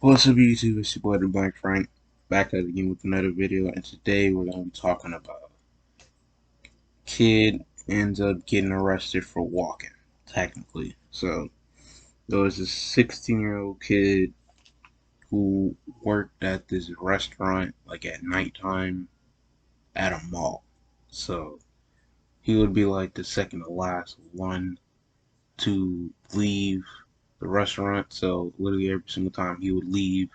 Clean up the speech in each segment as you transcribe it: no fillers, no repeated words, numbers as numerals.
What's up, YouTube? It's your boy, the Black Frank, back at it again with another video. And today we're going to be talking about kid ends up getting arrested for walking, technically. So there was a 16-year-old kid who worked at this restaurant like at nighttime at a mall. So he would be like the second to last one to leave the restaurant. So literally every single time he would leave,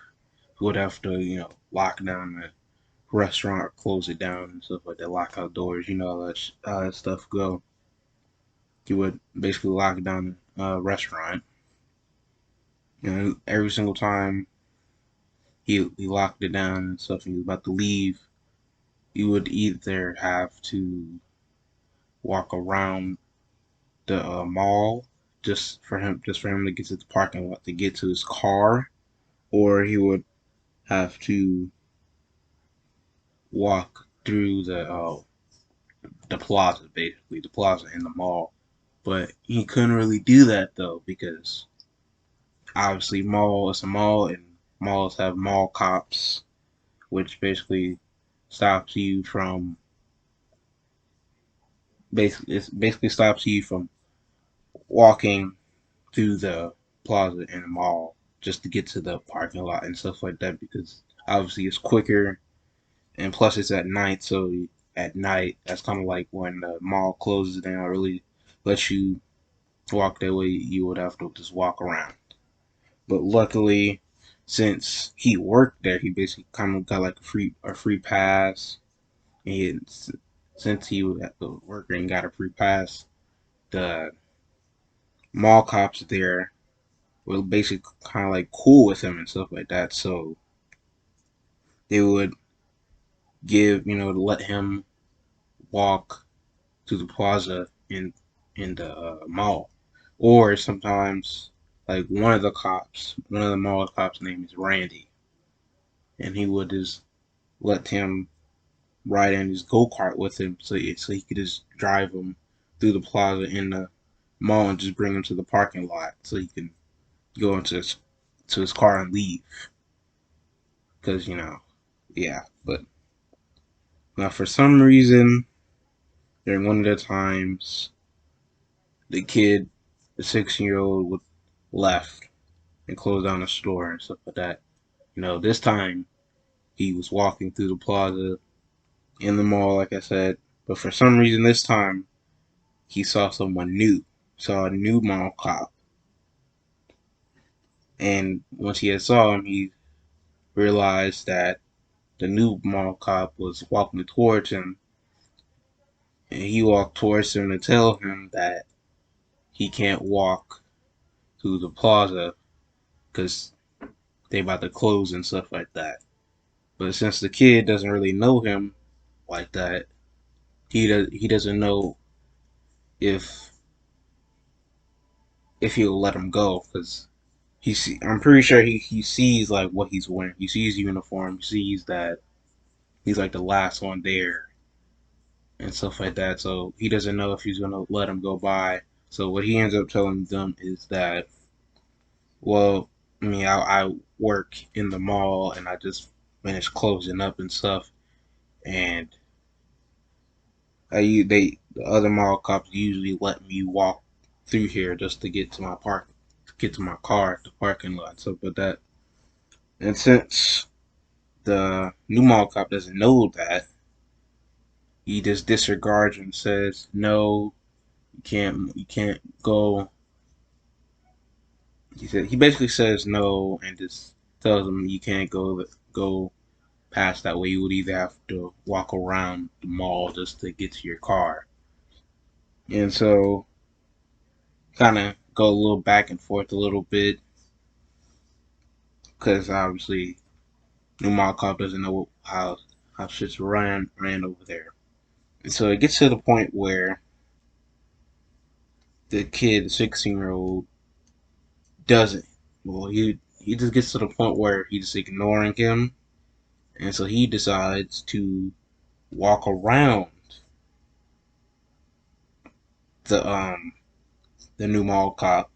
he would have to, lock down the restaurant or close it down and stuff like that, lock out doors, how that stuff go. He would basically lock down the restaurant. Every single time he locked it down and stuff, and he was about to leave, he would either have to walk around the mall just for him to get to the parking lot to get to his car, or he would have to walk through the plaza, basically the plaza in the mall. But he couldn't really do that though because obviously mall is a mall and malls have mall cops, which basically stops you from basically stops you from walking through the plaza in the mall just to get to the parking lot and stuff like that because obviously it's quicker and plus it's at night, so at night that's kind of like when the mall closes down, really lets you walk that way. You would have to just walk around. But luckily, since he worked there, he basically kind of got like a free pass. And since he was at the worker and got a free pass, the mall cops there were basically kind of like cool with him and stuff like that. So they would let him walk to the plaza in the mall, or sometimes like one of the mall cops' name is Randy, and he would just let him ride in his go kart with him, so he could just drive him through the plaza in the mall and just bring him to the parking lot so he can go into his car and leave. Because yeah. But now for some reason during one of the times, the 16-year-old, would left and closed down the store and stuff like that. This time he was walking through the plaza in the mall, like I said, but for some reason this time he saw someone new, saw a new mall cop. And once he had saw him, he realized that the new mall cop was walking towards him. And he walked towards him to tell him that he can't walk through the plaza because they about to close and stuff like that. But since the kid doesn't really know him like that, he doesn't know if he'll let him go because I'm pretty sure he sees like what he's wearing. He sees the uniform. He sees that he's like the last one there and stuff like that. So he doesn't know if he's gonna let him go by. So what he ends up telling them is that, well, I work in the mall and I just finished closing up and stuff, and the other mall cops usually let me walk through here just to get to get to my car at the parking lot, stuff like that. And since the new mall cop doesn't know that, he just disregards and says, "No, you can't go." He basically says no and just tells him you can't go past that way. You would either have to walk around the mall just to get to your car. And so kind of go a little back and forth a little bit because obviously new mall cop doesn't know how shit's ran over there. And so it gets to the point where the kid, the 16-year-old, doesn't. Well, he just gets to the point where he's just ignoring him, and so he decides to walk around the um the new mall cop.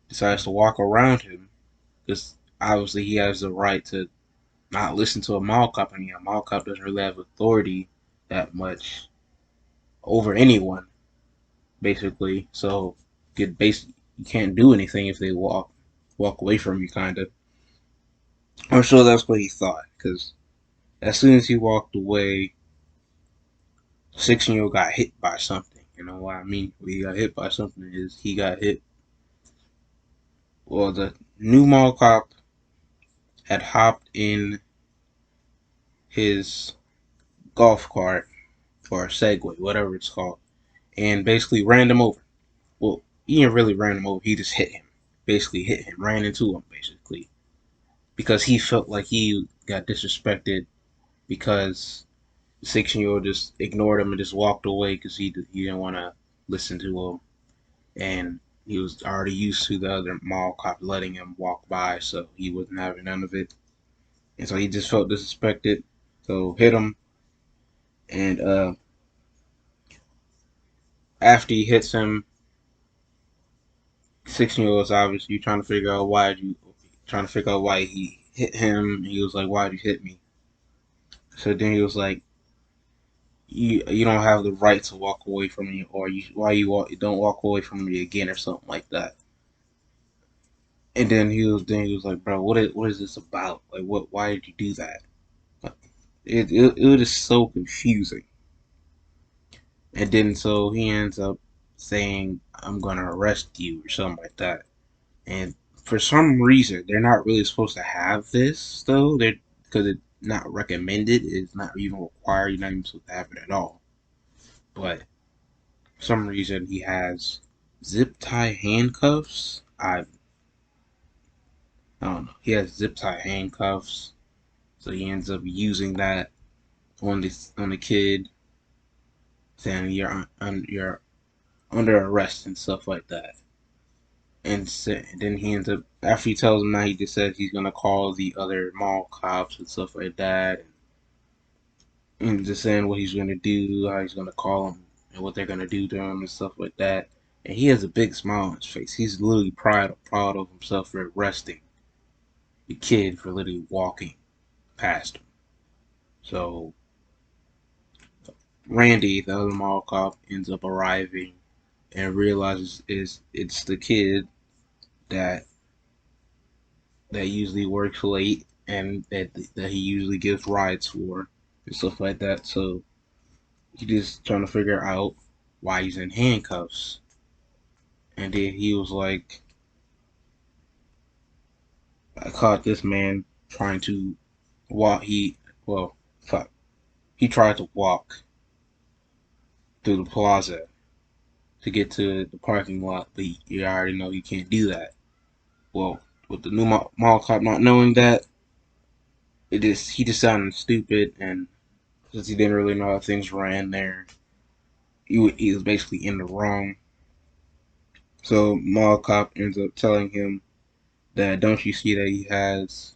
Decides to walk around him, just obviously he has the right to not listen to a mall cop. I mean, a mall cop doesn't really have authority that much over anyone, basically. So you can't do anything if they walk away from you, kind of. I'm sure that's what he thought, because as soon as he walked away, 16-year-old got hit by something. You know what I mean? When he got hit by something is he got hit. Well, the new mall cop had hopped in his golf cart or Segway, whatever it's called, and basically ran him over. Well, he didn't really ran him over. He just hit him. Basically hit him, ran into him, basically, because he felt like he got disrespected because the 16-year-old just ignored him and just walked away because he didn't want to listen to him, and he was already used to the other mall cop letting him walk by, so he wasn't having none of it, and so he just felt disrespected, so hit him, and after he hits him, 16-year-old was obviously trying to figure out why he hit him. He was like, "Why'd you hit me?" So then he was like, "You don't have the right to walk away from me, or don't walk away from me again, or something like that." And then he was like, "Bro, what is this about? Like, why did you do that?" It was just so confusing. And then so he ends up saying, "I'm gonna arrest you," or something like that. And for some reason, they're not really supposed to have this though. They're because it's not recommended. It's not even required. You're not even supposed to have it at all. But for some reason, he has zip tie handcuffs. I don't know. He has zip tie handcuffs, so he ends up using that on the kid, saying you're under arrest and stuff like that. And then he ends up after he tells him that, he just says he's gonna call the other mall cops and stuff like that, and just saying what he's gonna do, how he's gonna call them, and what they're gonna do to him and stuff like that. And he has a big smile on his face. He's literally proud of himself for arresting the kid for literally walking past him. So Randy, the other mall cop, ends up arriving and realizes it's the kid that usually works late and that he usually gives rides for and stuff like that. So he just trying to figure out why he's in handcuffs. And then he was like, I caught this man trying to walk. Well, fuck. He tried to walk through the plaza to get to the parking lot, but you already know you can't do that. Well, with the new mall cop not knowing that, he just sounded stupid, and since he didn't really know how things ran there, he was basically in the wrong. So mall cop ends up telling him that don't you see that he has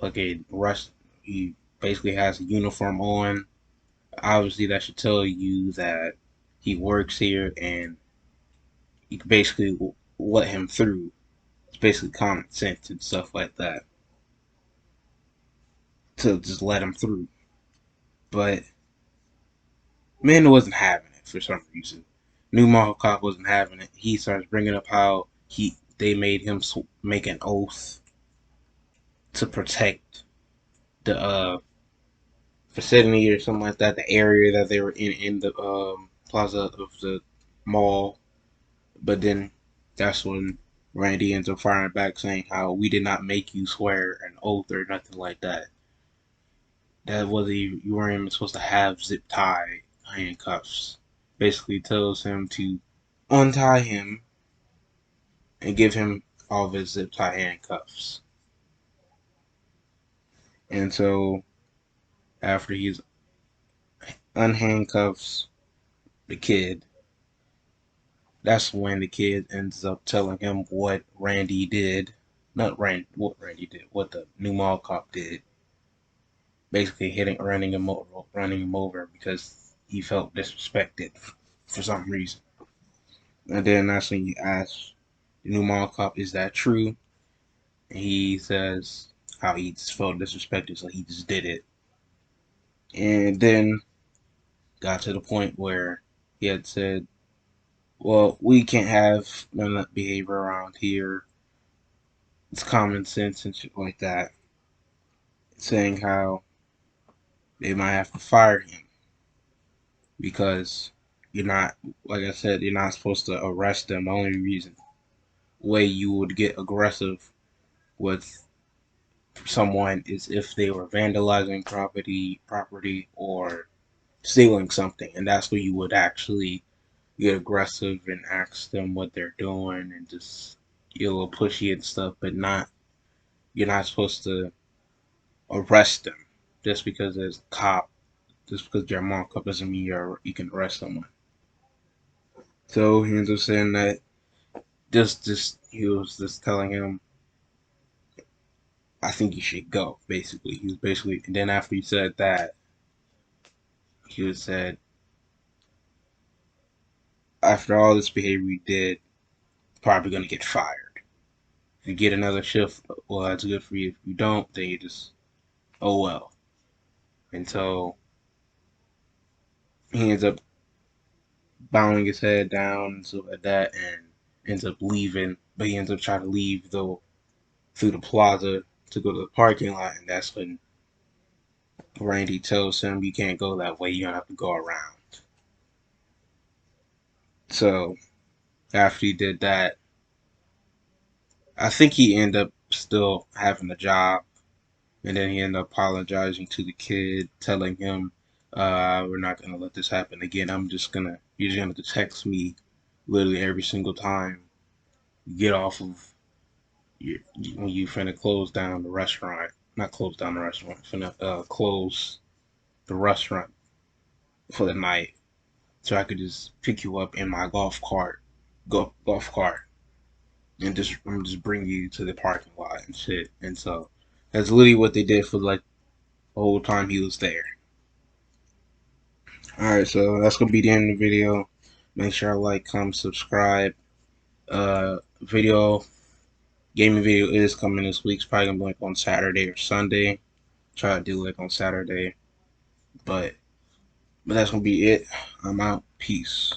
like a rush? He basically has a uniform on. Obviously, that should tell you that he works here, and you can basically let him through. It's basically common sense and stuff like that to just let him through. But man wasn't having it for some reason. New mall cop wasn't having it. He starts bringing up how they made him make an oath to protect the vicinity or something like that, the area that they were in the plaza of the mall. But then that's when Randy ends up firing back, saying how we did not make you swear an oath or nothing like that. That was you weren't even supposed to have zip tie handcuffs. Basically tells him to untie him and give him all of his zip tie handcuffs. And so after he's unhandcuffs the kid, that's when the kid ends up telling him what Randy did. Not Rand, what Randy did, what the new mall cop did. Basically running him over because he felt disrespected for some reason. And then that's when you ask the new mall cop, "Is that true?" He says how he just felt disrespected, so he just did it. And then got to the point where he had said, well, we can't have none of that behavior around here. It's common sense and shit like that. Saying how they might have to fire him because you're not, like I said, you're not supposed to arrest them. The only reason way you would get aggressive with someone is if they were vandalizing property or stealing something, and that's where you would actually get aggressive and ask them what they're doing and just get a little pushy and stuff. But not, you're not supposed to arrest them just because there's a cop. Just because you're a mall cop doesn't mean you can arrest someone. So he ends up saying that just he was just telling him, I think you should go. Basically, he was basically, and then after he said that, he was said, after all this behavior you did, probably gonna get fired. If you get another shift, well, that's good for you. If you don't, then you just, oh well. And so he ends up bowing his head down and stuff like that, and ends up leaving. But he ends up trying to leave though through the plaza to go to the parking lot, and that's when Randy tells him you can't go that way. You're gonna have to go around. So after he did that, I think he ended up still having a job, and then he ended up apologizing to the kid, telling him, "We're not gonna let this happen again. You're just gonna text me, literally every single time you get off of when you finna close down the restaurant. Not close down the restaurant. Finna close the restaurant for the night, so I could just pick you up in my golf cart, and just bring you to the parking lot and shit." And so that's literally what they did for like the whole time he was there. Alright, so that's gonna be the end of the video. Make sure I like, comment, subscribe. Video gaming video is coming this week. It's probably gonna be like on Saturday or Sunday. Try to do it on Saturday. But that's gonna be it. I'm out. Peace.